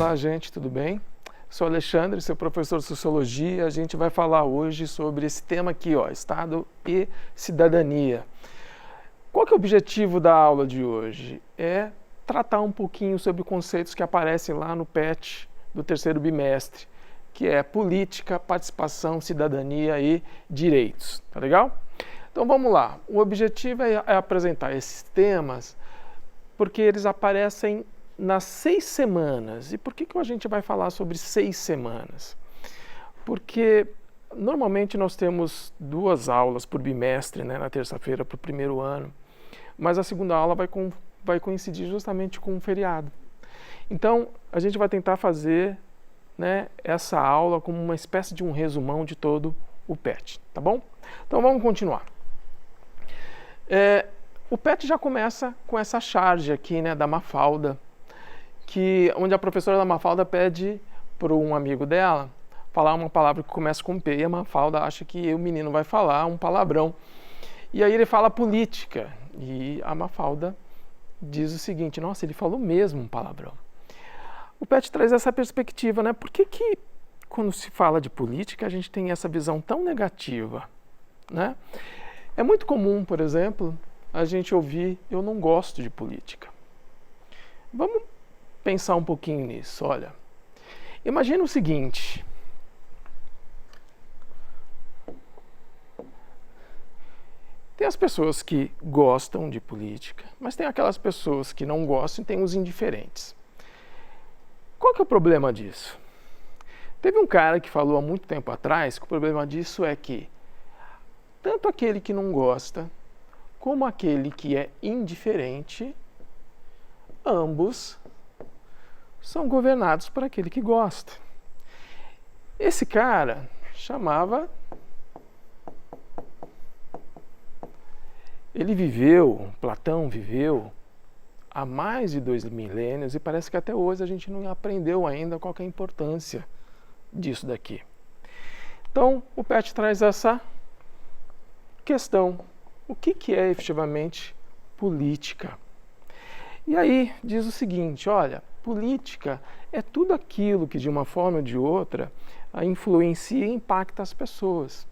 Olá, gente, tudo bem? Sou Alexandre, seu professor de Sociologia. A gente vai falar hoje sobre esse tema aqui, ó, Estado e Cidadania. Qual que é o objetivo da aula de hoje? É tratar um pouquinho sobre conceitos que aparecem lá no PET do terceiro bimestre, que é política, participação, cidadania e direitos, tá legal? Então vamos lá. O objetivo é apresentar esses temas porque eles aparecem nas 6 semanas. E por que a gente vai falar sobre 6 semanas? Porque normalmente nós temos 2 aulas por bimestre, né, na terça-feira para o primeiro ano, mas a segunda aula vai coincidir justamente com um feriado. Então a gente vai tentar fazer, né, essa aula como uma espécie de um resumão de todo o PET, tá bom? Então vamos continuar. O PET já começa com essa charge aqui, né, da Mafalda, onde a professora da Mafalda pede para um amigo dela falar uma palavra que começa com P, e a Mafalda acha que o menino vai falar um palavrão. E aí ele fala política, e a Mafalda diz o seguinte: nossa, ele falou mesmo um palavrão. O PET traz essa perspectiva, né? Por que quando se fala de política a gente tem essa visão tão negativa, né? É muito comum, por exemplo, a gente ouvir: eu não gosto de política. Vamos pensar um pouquinho nisso. Olha, imagina o seguinte: tem as pessoas que gostam de política, mas tem aquelas pessoas que não gostam e tem os indiferentes. Qual que é o problema disso? Teve um cara que falou há muito tempo atrás que o problema disso é que tanto aquele que não gosta como aquele que é indiferente, ambos são governados por aquele que gosta. Esse cara Platão viveu há mais de 2 milênios e parece que até hoje a gente não aprendeu ainda qual que é a importância disso daqui. Então, o PET traz essa questão: o que é efetivamente política? E aí diz o seguinte: olha, política é tudo aquilo que de uma forma ou de outra influencia e impacta as pessoas.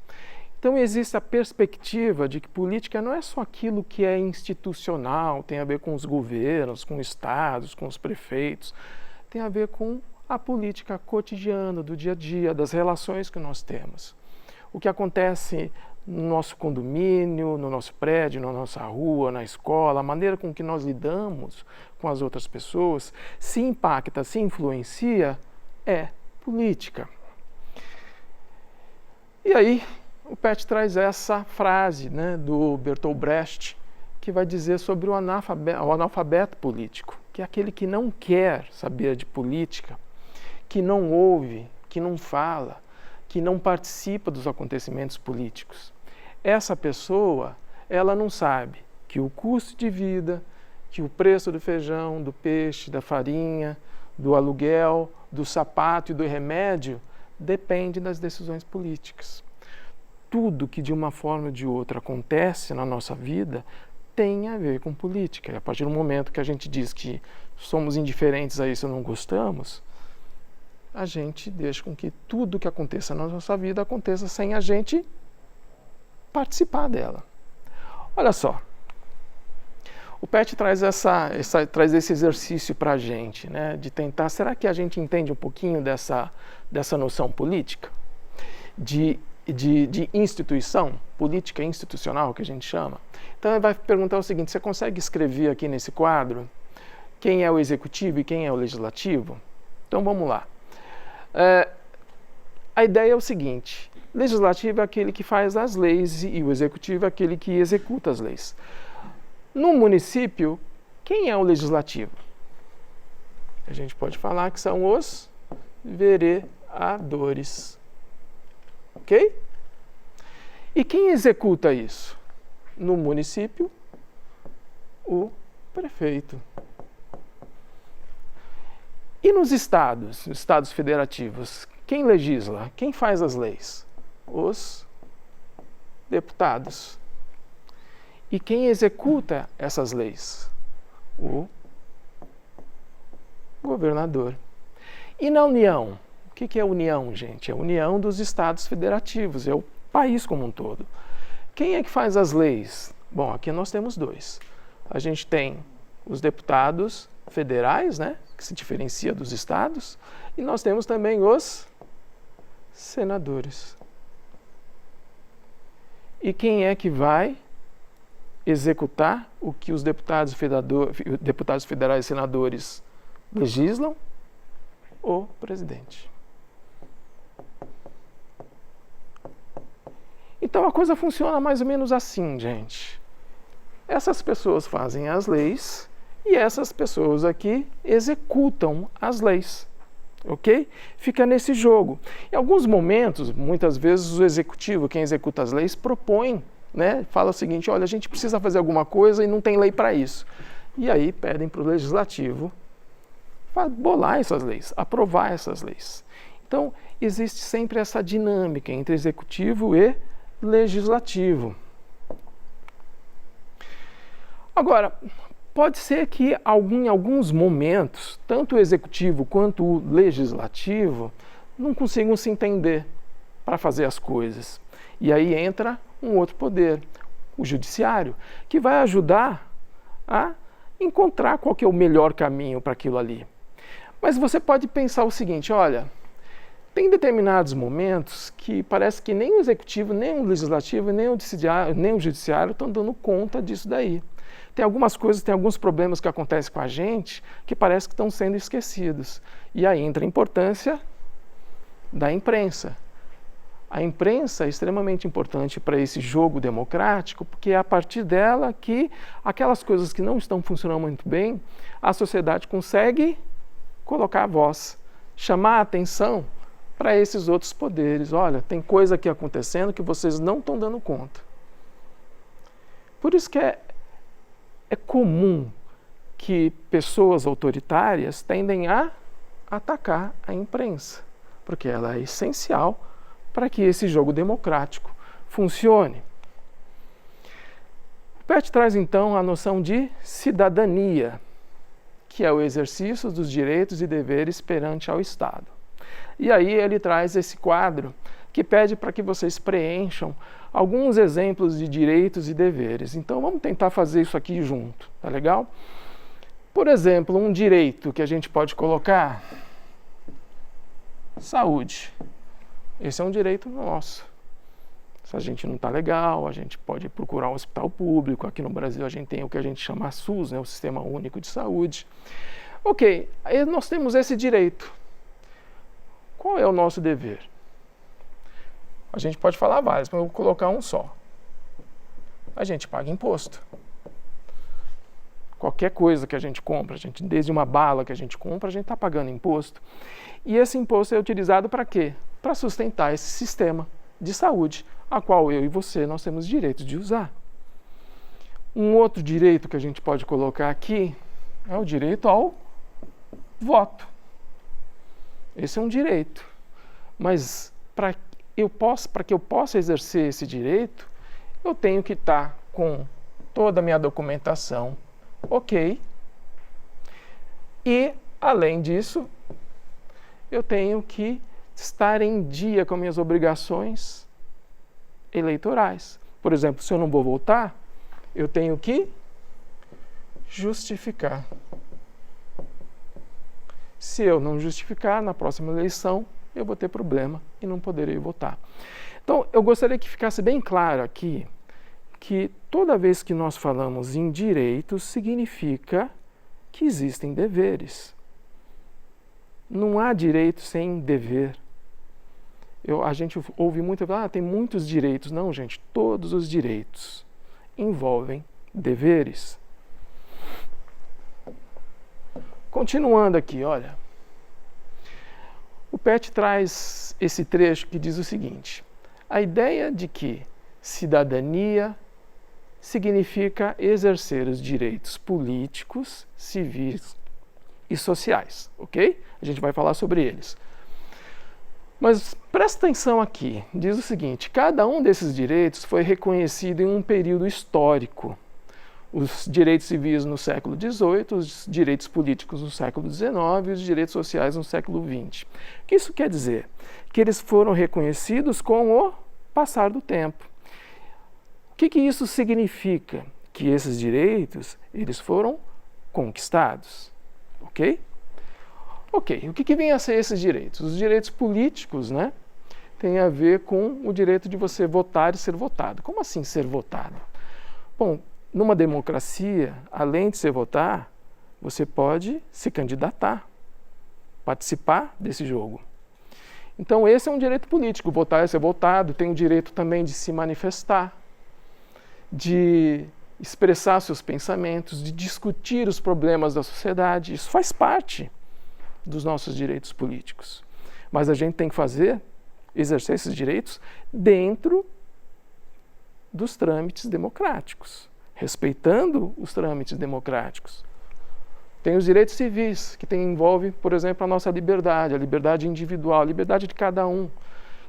Então existe a perspectiva de que política não é só aquilo que é institucional, tem a ver com os governos, com os estados, com os prefeitos, tem a ver com a política cotidiana, do dia a dia, das relações que nós temos. O que acontece no nosso condomínio, no nosso prédio, na nossa rua, na escola, a maneira com que nós lidamos com as outras pessoas, se impacta, se influencia, é política. E aí, o PET traz essa frase, né, do Bertolt Brecht, que vai dizer sobre o analfabeto político, que é aquele que não quer saber de política, que não ouve, que não fala, que não participa dos acontecimentos políticos. Essa pessoa, ela não sabe que o custo de vida, que o preço do feijão, do peixe, da farinha, do aluguel, do sapato e do remédio depende das decisões políticas. Tudo que de uma forma ou de outra acontece na nossa vida tem a ver com política. E a partir do momento que a gente diz que somos indiferentes a isso, não gostamos, a gente deixa com que tudo que aconteça na nossa vida aconteça sem a gente participar dela. Olha só, o PET traz esse exercício para a gente, né, de tentar, será que a gente entende um pouquinho dessa noção política? De instituição, política institucional, que a gente chama. Então ele vai perguntar o seguinte: você consegue escrever aqui nesse quadro quem é o executivo e quem é o legislativo? Então vamos lá. A ideia é o seguinte: legislativo é aquele que faz as leis e o executivo é aquele que executa as leis. No município, quem é o legislativo? A gente pode falar que são os vereadores. Ok? E quem executa isso? No município, o prefeito. E nos estados federativos, quem legisla? Quem faz as leis? Os deputados. E quem executa essas leis? O governador. E na União? O que é a União, gente? É a união dos Estados federativos, é o país como um todo. Quem é que faz as leis? Bom, aqui nós temos dois. A gente tem os deputados federais, né, que se diferencia dos estados, e nós temos também os senadores. E quem é que vai executar o que os deputados federais e senadores legislam? O presidente. Então a coisa funciona mais ou menos assim, gente. Essas pessoas fazem as leis e essas pessoas aqui executam as leis. Ok? Fica nesse jogo. Em alguns momentos, muitas vezes o executivo, quem executa as leis, propõe, né? Fala o seguinte, olha, a gente precisa fazer alguma coisa e não tem lei para isso. E aí pedem para o legislativo bolar essas leis, aprovar essas leis. Então, existe sempre essa dinâmica entre executivo e legislativo. Agora, pode ser que em alguns momentos, tanto o executivo quanto o legislativo não consigam se entender para fazer as coisas. E aí entra um outro poder, o judiciário, que vai ajudar a encontrar qual que é o melhor caminho para aquilo ali. Mas você pode pensar o seguinte, olha, tem determinados momentos que parece que nem o executivo, nem o legislativo, nem o judiciário estão dando conta disso daí. Tem algumas coisas, tem alguns problemas que acontecem com a gente que parece que estão sendo esquecidos. E aí entra a importância da imprensa. A imprensa é extremamente importante para esse jogo democrático, porque é a partir dela que aquelas coisas que não estão funcionando muito bem, a sociedade consegue colocar a voz, chamar a atenção para esses outros poderes. Olha, tem coisa aqui acontecendo que vocês não estão dando conta. Por isso que é comum que pessoas autoritárias tendem a atacar a imprensa, porque ela é essencial para que esse jogo democrático funcione. O Pet traz então a noção de cidadania, que é o exercício dos direitos e deveres perante ao Estado. E aí ele traz esse quadro que pede para que vocês preencham alguns exemplos de direitos e deveres. Então vamos tentar fazer isso aqui junto, tá legal? Por exemplo, um direito que a gente pode colocar: saúde. Esse é um direito nosso. Se a gente não está legal, a gente pode procurar um hospital público. Aqui no Brasil a gente tem o que a gente chama SUS, né, o Sistema Único de Saúde. Ok, aí nós temos esse direito. Qual é o nosso dever? A gente pode falar vários, mas eu vou colocar um só. A gente paga imposto. Qualquer coisa que a gente compra, desde uma bala que a gente compra, a gente está pagando imposto. E esse imposto é utilizado para quê? Para sustentar esse sistema de saúde, a qual eu e você nós temos direito de usar. Um outro direito que a gente pode colocar aqui é o direito ao voto. Esse é um direito. Mas para que eu possa exercer esse direito, eu tenho que estar com toda a minha documentação ok. E, além disso, eu tenho que estar em dia com minhas obrigações eleitorais. Por exemplo, se eu não vou votar, eu tenho que justificar. Se eu não justificar, na próxima eleição, eu vou ter problema e não poderei votar. Então, eu gostaria que ficasse bem claro aqui que toda vez que nós falamos em direitos, significa que existem deveres. Não há direito sem dever. A gente ouve muito falar, tem muitos direitos. Não, gente, todos os direitos envolvem deveres. Continuando aqui, olha. O Pet traz esse trecho que diz o seguinte: a ideia de que cidadania significa exercer os direitos políticos, civis e sociais, ok? A gente vai falar sobre eles. Mas presta atenção aqui, diz o seguinte: cada um desses direitos foi reconhecido em um período histórico. os direitos civis no século XVIII, os direitos políticos no século XIX e os direitos sociais no século XX. O que isso quer dizer? Que eles foram reconhecidos com o passar do tempo. O que isso significa? Que esses direitos, eles foram conquistados, ok? Ok, o que vem a ser esses direitos? Os direitos políticos, né, tem a ver com o direito de você votar e ser votado. Como assim ser votado? Bom, numa democracia, além de se votar, você pode se candidatar, participar desse jogo. Então esse é um direito político, votar e ser votado, tem o direito também de se manifestar, de expressar seus pensamentos, de discutir os problemas da sociedade. Isso faz parte dos nossos direitos políticos. Mas a gente tem que exercer esses direitos dentro dos trâmites democráticos, respeitando os trâmites democráticos. Tem os direitos civis, que envolve, por exemplo, a nossa liberdade, a liberdade individual, a liberdade de cada um.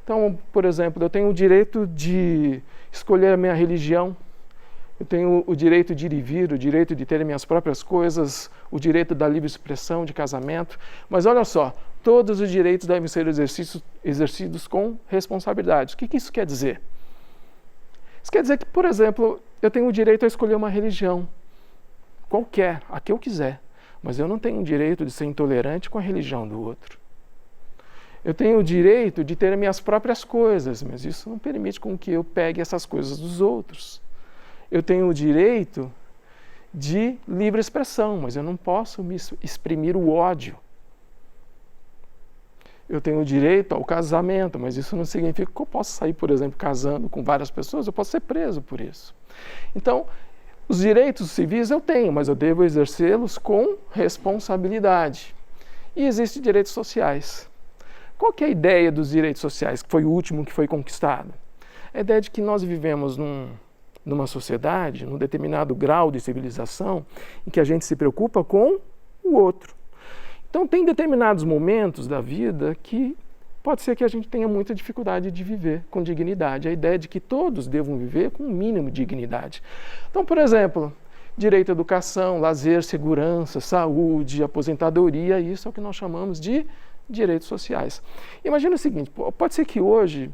Então, por exemplo, eu tenho o direito de escolher a minha religião, eu tenho o direito de ir e vir, o direito de ter minhas próprias coisas, o direito da livre expressão, de casamento. Mas olha só, todos os direitos devem ser exercidos com responsabilidade. O que isso quer dizer? Isso quer dizer que, por exemplo, eu tenho o direito a escolher uma religião, qualquer, a que eu quiser. Mas eu não tenho o direito de ser intolerante com a religião do outro. Eu tenho o direito de ter minhas próprias coisas, mas isso não permite com que eu pegue essas coisas dos outros. Eu tenho o direito de livre expressão, mas eu não posso me exprimir o ódio. Eu tenho o direito ao casamento, mas isso não significa que eu possa sair, por exemplo, casando com várias pessoas, eu posso ser preso por isso. Então, os direitos civis eu tenho, mas eu devo exercê-los com responsabilidade. E existem direitos sociais. Qual que é a ideia dos direitos sociais, que foi o último que foi conquistado? A ideia de que nós vivemos numa sociedade, num determinado grau de civilização, em que a gente se preocupa com o outro. Então, tem determinados momentos da vida que pode ser que a gente tenha muita dificuldade de viver com dignidade. A ideia de que todos devam viver com um mínimo de dignidade. Então, por exemplo, direito à educação, lazer, segurança, saúde, aposentadoria, isso é o que nós chamamos de direitos sociais. Imagina o seguinte, pode ser que hoje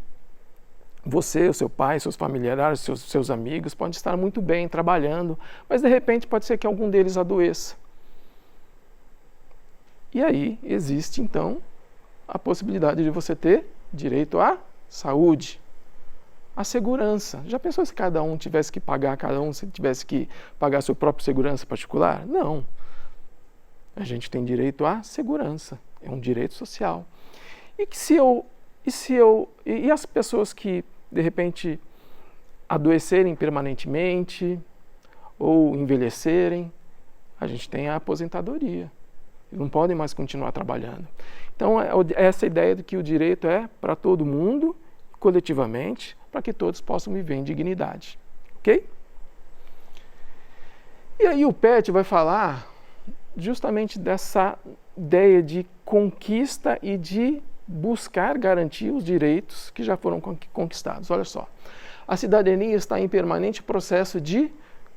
você, o seu pai, seus familiares, seus amigos podem estar muito bem trabalhando, mas de repente pode ser que algum deles adoeça. E aí existe então a possibilidade de você ter direito à saúde, à segurança. Já pensou se cada um tivesse que pagar, se tivesse que pagar sua própria segurança particular? Não. A gente tem direito à segurança, é um direito social. E as pessoas que de repente adoecerem permanentemente ou envelhecerem, a gente tem a aposentadoria. Eles não podem mais continuar trabalhando. Então, essa ideia de que o direito é para todo mundo, coletivamente, para que todos possam viver em dignidade. Ok? E aí o PET vai falar justamente dessa ideia de conquista e de buscar garantir os direitos que já foram conquistados. Olha só, a cidadania está em permanente processo de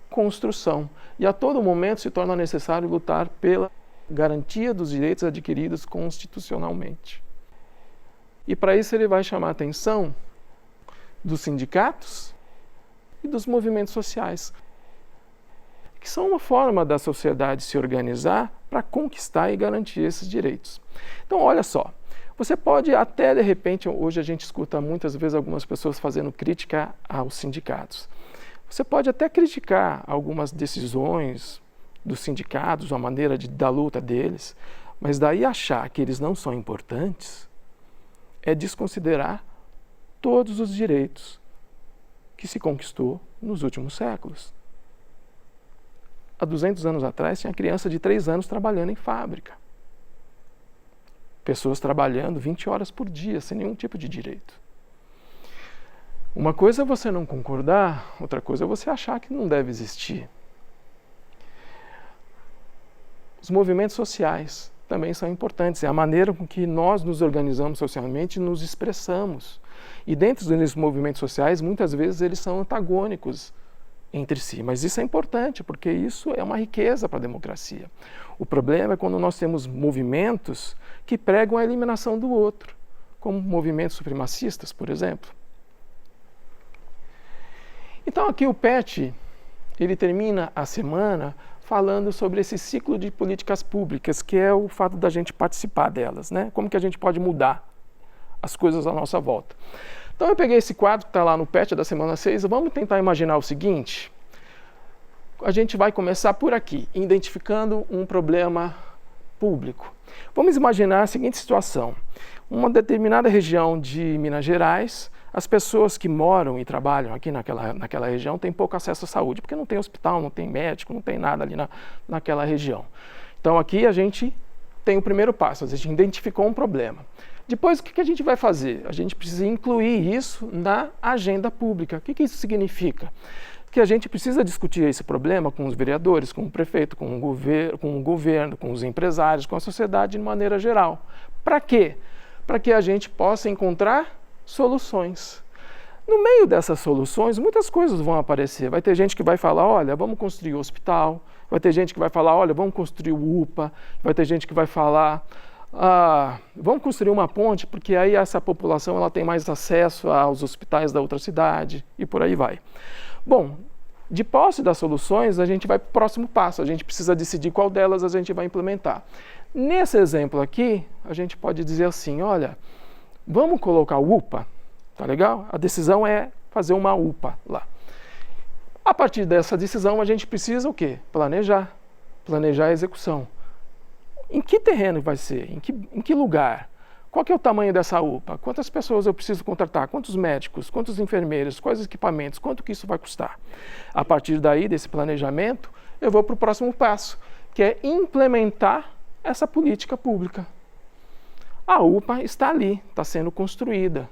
construção e a todo momento se torna necessário lutar pela garantia dos direitos adquiridos constitucionalmente. E para isso ele vai chamar a atenção dos sindicatos e dos movimentos sociais, que são uma forma da sociedade se organizar para conquistar e garantir esses direitos. Então, olha só, você pode até, de repente, hoje a gente escuta muitas vezes algumas pessoas fazendo crítica aos sindicatos. Você pode até criticar algumas decisões dos sindicatos, a maneira da luta deles, mas daí achar que eles não são importantes é desconsiderar todos os direitos que se conquistou nos últimos séculos. Há 200 anos atrás, tinha criança de 3 anos trabalhando em fábrica. Pessoas trabalhando 20 horas por dia, sem nenhum tipo de direito. Uma coisa é você não concordar, outra coisa é você achar que não deve existir. Os movimentos sociais também são importantes. É a maneira com que nós nos organizamos socialmente e nos expressamos. E dentro desses movimentos sociais, muitas vezes eles são antagônicos entre si. Mas isso é importante, porque isso é uma riqueza para a democracia. O problema é quando nós temos movimentos que pregam a eliminação do outro, como movimentos supremacistas, por exemplo. Então aqui o PET, ele termina a semana falando sobre esse ciclo de políticas públicas, que é o fato da gente participar delas, né? Como que a gente pode mudar as coisas à nossa volta. Então eu peguei esse quadro que está lá no PET da semana 6, vamos tentar imaginar o seguinte: a gente vai começar por aqui, identificando um problema público. Vamos imaginar a seguinte situação: uma determinada região de Minas Gerais, as pessoas que moram e trabalham aqui naquela região têm pouco acesso à saúde, porque não tem hospital, não tem médico, não tem nada ali naquela região. Então aqui a gente tem o primeiro passo, a gente identificou um problema. Depois, o que a gente vai fazer? A gente precisa incluir isso na agenda pública. O que isso significa? Que a gente precisa discutir esse problema com os vereadores, com o prefeito, com o governo, com os empresários, com a sociedade de maneira geral. Para quê? Para que a gente possa encontrar soluções. No meio dessas soluções, muitas coisas vão aparecer. Vai ter gente que vai falar, olha, vamos construir o hospital. Vai ter gente que vai falar, olha, vamos construir o UPA. Vai ter gente que vai falar, vamos construir uma ponte, porque aí essa população ela tem mais acesso aos hospitais da outra cidade e por aí vai. Bom, de posse das soluções, a gente vai para o próximo passo. A gente precisa decidir qual delas a gente vai implementar. Nesse exemplo aqui, a gente pode dizer assim, olha, vamos colocar o UPA, tá legal? A decisão é fazer uma UPA lá. A partir dessa decisão, a gente precisa o quê? Planejar a execução. Em que terreno vai ser? Em que lugar? Qual que é o tamanho dessa UPA? Quantas pessoas eu preciso contratar? Quantos médicos? Quantos enfermeiros? Quais equipamentos? Quanto que isso vai custar? A partir daí, desse planejamento, eu vou para o próximo passo, que é implementar essa política pública. A UPA está ali, está sendo construída.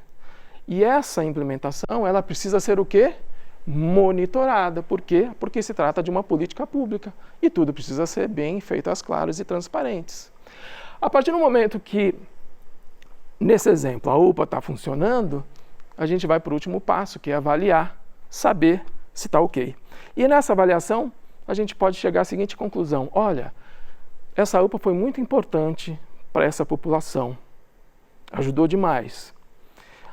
E essa implementação, ela precisa ser o quê? Monitorada. Por quê? Porque se trata de uma política pública e tudo precisa ser bem feito às claras e transparentes. A partir do momento que, nesse exemplo, a UPA está funcionando, a gente vai para o último passo, que é avaliar, saber se está ok. E nessa avaliação, a gente pode chegar à seguinte conclusão: olha, essa UPA foi muito importante para essa população, ajudou demais.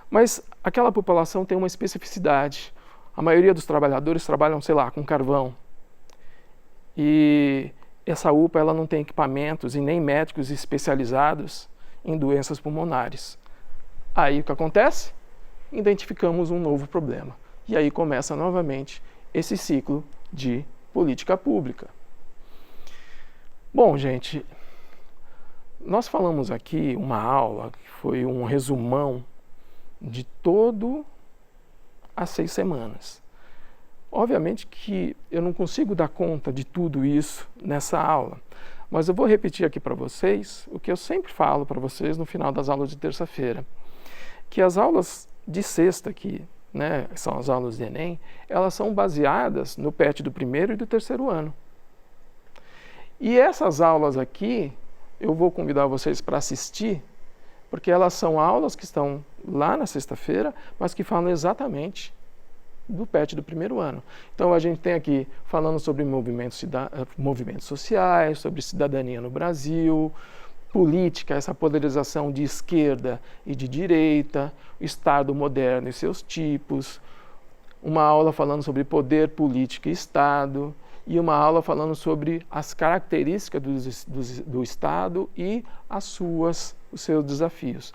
Mas aquela população tem uma especificidade. A maioria dos trabalhadores trabalham, sei lá, com carvão. E essa UPA ela não tem equipamentos e nem médicos especializados em doenças pulmonares. Aí o que acontece? Identificamos um novo problema. E aí começa novamente esse ciclo de política pública. Bom, gente, nós falamos aqui uma aula que foi um resumão de todo as 6 semanas. Obviamente que eu não consigo dar conta de tudo isso nessa aula, mas eu vou repetir aqui para vocês o que eu sempre falo para vocês no final das aulas de terça-feira, que as aulas de sexta aqui, né, são as aulas de Enem, elas são baseadas no PET do primeiro e do terceiro ano. E essas aulas aqui, eu vou convidar vocês para assistir, porque elas são aulas que estão lá na sexta-feira, mas que falam exatamente do PET do primeiro ano. Então a gente tem aqui falando sobre movimentos sociais, sobre cidadania no Brasil, política, essa polarização de esquerda e de direita, o Estado moderno e seus tipos, uma aula falando sobre poder, política e Estado, e uma aula falando sobre as características do Estado e os seus desafios.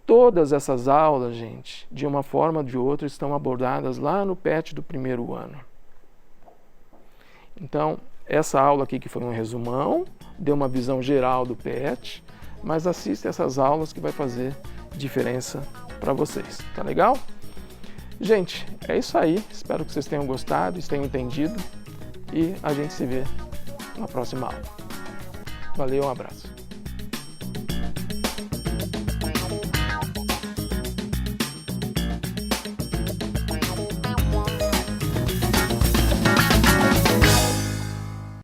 Todas essas aulas, gente, de uma forma ou de outra, estão abordadas lá no PET do primeiro ano. Então, essa aula aqui que foi um resumão, deu uma visão geral do PET, mas assista essas aulas que vai fazer diferença para vocês. Tá legal? Gente, é isso aí. Espero que vocês tenham gostado, tenham entendido. E a gente se vê na próxima aula. Valeu, um abraço.